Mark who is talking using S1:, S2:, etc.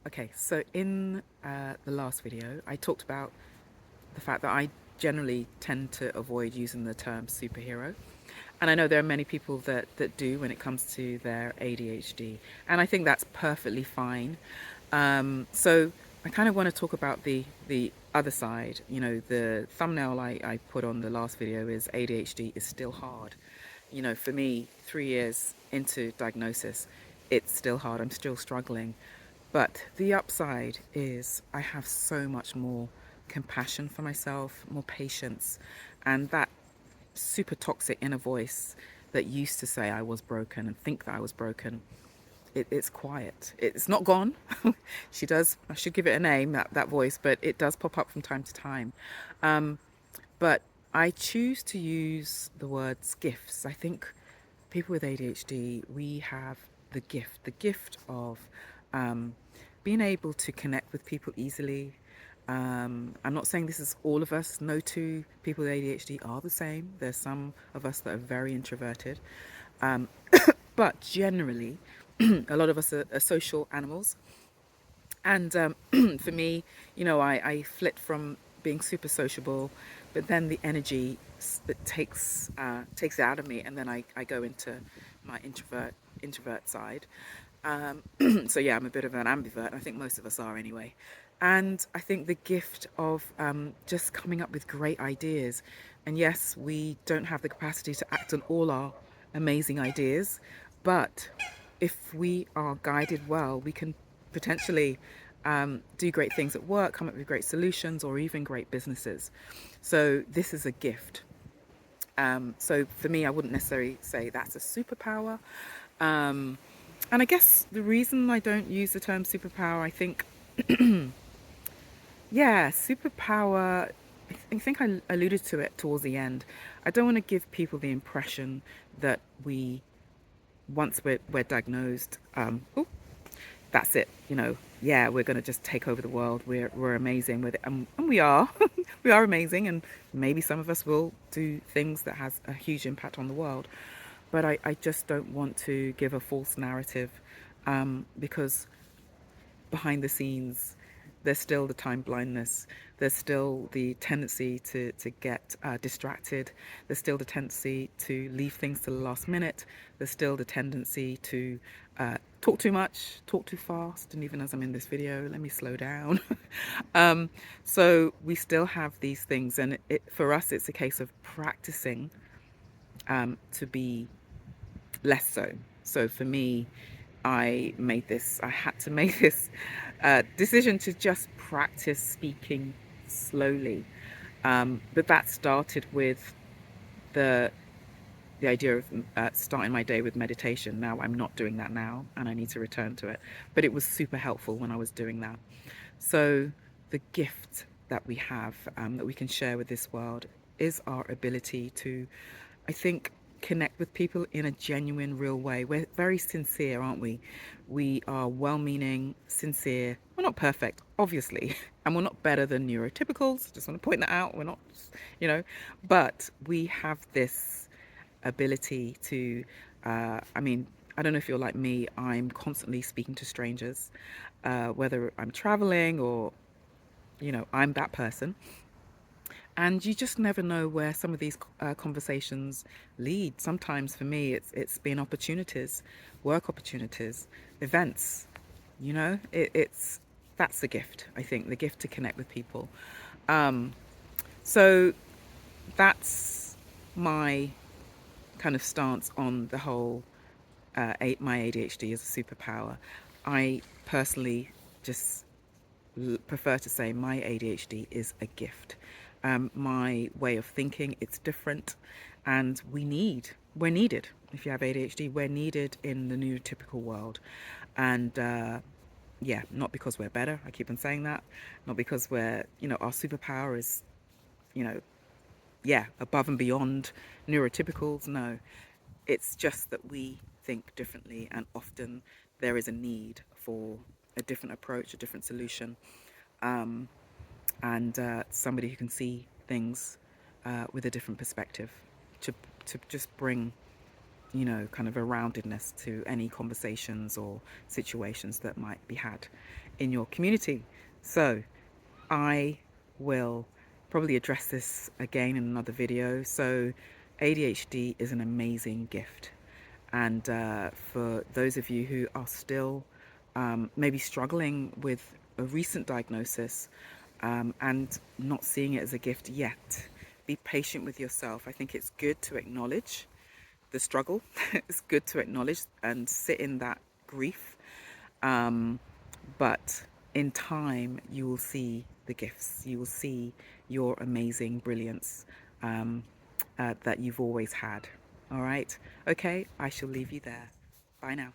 S1: Okay, so in the last video, I talked about the fact that I generally tend to avoid using the term superhero. And I know there are many people that do when it comes to their ADHD. And I think that's perfectly fine. So I kind of want to talk about the other side. You know, the thumbnail I put on the last video is ADHD is still hard. You know, for me, 3 years into diagnosis, it's still hard. I'm still struggling. But the upside is I have so much more compassion for myself, more patience, and that super toxic inner voice that used to say I was broken and think that I was broken, it's quiet. It's not gone. I should give it a name, that voice, but it does pop up from time to time. But I choose to use the words gifts. I think people with ADHD, we have the gift of um, being able to connect with people easily. I'm not saying this is all of us. No two people with ADHD are the same. There's some of us that are very introverted. Um, but generally, a lot of us are social animals. And for me, you know, I flit from being super sociable, but then the energy that takes it out of me, and then I go into my introvert side. So yeah, I'm a bit of an ambivert. I think most of us are anyway. And I think the gift of just coming up with great ideas. And yes, we don't have the capacity to act on all our amazing ideas, but if we are guided well, we can potentially do great things at work, come up with great solutions, or even great businesses. So this is a gift. So for me, I wouldn't necessarily say that's a superpower. Um, and I guess the reason I don't use the term superpower, I think, yeah, superpower, I think I alluded to it towards the end. I don't want to give people the impression that once we're diagnosed, that's it, you know, yeah, we're going to just take over the world. We're amazing with it. And we are, we are amazing. And maybe some of us will do things that has a huge impact on the world. But I just don't want to give a false narrative because behind the scenes, there's still the time blindness. There's still the tendency to get distracted. There's still the tendency to leave things to the last minute. There's still the tendency to talk too much, talk too fast. And even as I'm in this video, let me slow down. um, so we still have these things. And for us, it's a case of practicing to be less so. So for me, I had to make this decision to just practice speaking slowly. But that started with the the idea of starting my day with meditation. Now I'm not doing that now, and I need to return to it. But it was super helpful when I was doing that. So the gift that we have, that we can share with this world, is our ability to, I think, connect with people in a genuine, real way. We're very sincere, aren't we? We are well-meaning, sincere. We're not perfect, obviously, and we're not better than neurotypicals. Just want to point that out. We're not, you know, but we have this ability to, I mean, I don't know if you're like me, I'm constantly speaking to strangers, whether I'm traveling or, you know, I'm that person. And you just never know where some of these conversations lead. Sometimes for me, it's been opportunities, work opportunities, events. You know, it's that's the gift. I think the gift to connect with people. Um, so that's my kind of stance on the whole my ADHD as a superpower. I personally just prefer to say my ADHD is a gift. My way of thinking, it's different, and we're needed. If you have ADHD, we're needed in the neurotypical world, and yeah, not because we're better. I keep on saying that, not because we're, you know, our superpower is, you know, yeah, above and beyond neurotypicals. No, it's just that we think differently, and often there is a need for a different approach, a different solution, um, and somebody who can see things with a different perspective to just bring kind of a roundedness to any conversations or situations that might be had in your community. So I will probably address this again in another video. So ADHD is an amazing gift. And for those of you who are still maybe struggling with a recent diagnosis and not seeing it as a gift yet, be patient with yourself. I think it's good to acknowledge the struggle. It's good to acknowledge and sit in that grief. Um, but in time, you will see the gifts. You will see your amazing brilliance that you've always had. All right. Okay. I shall leave you there. Bye now.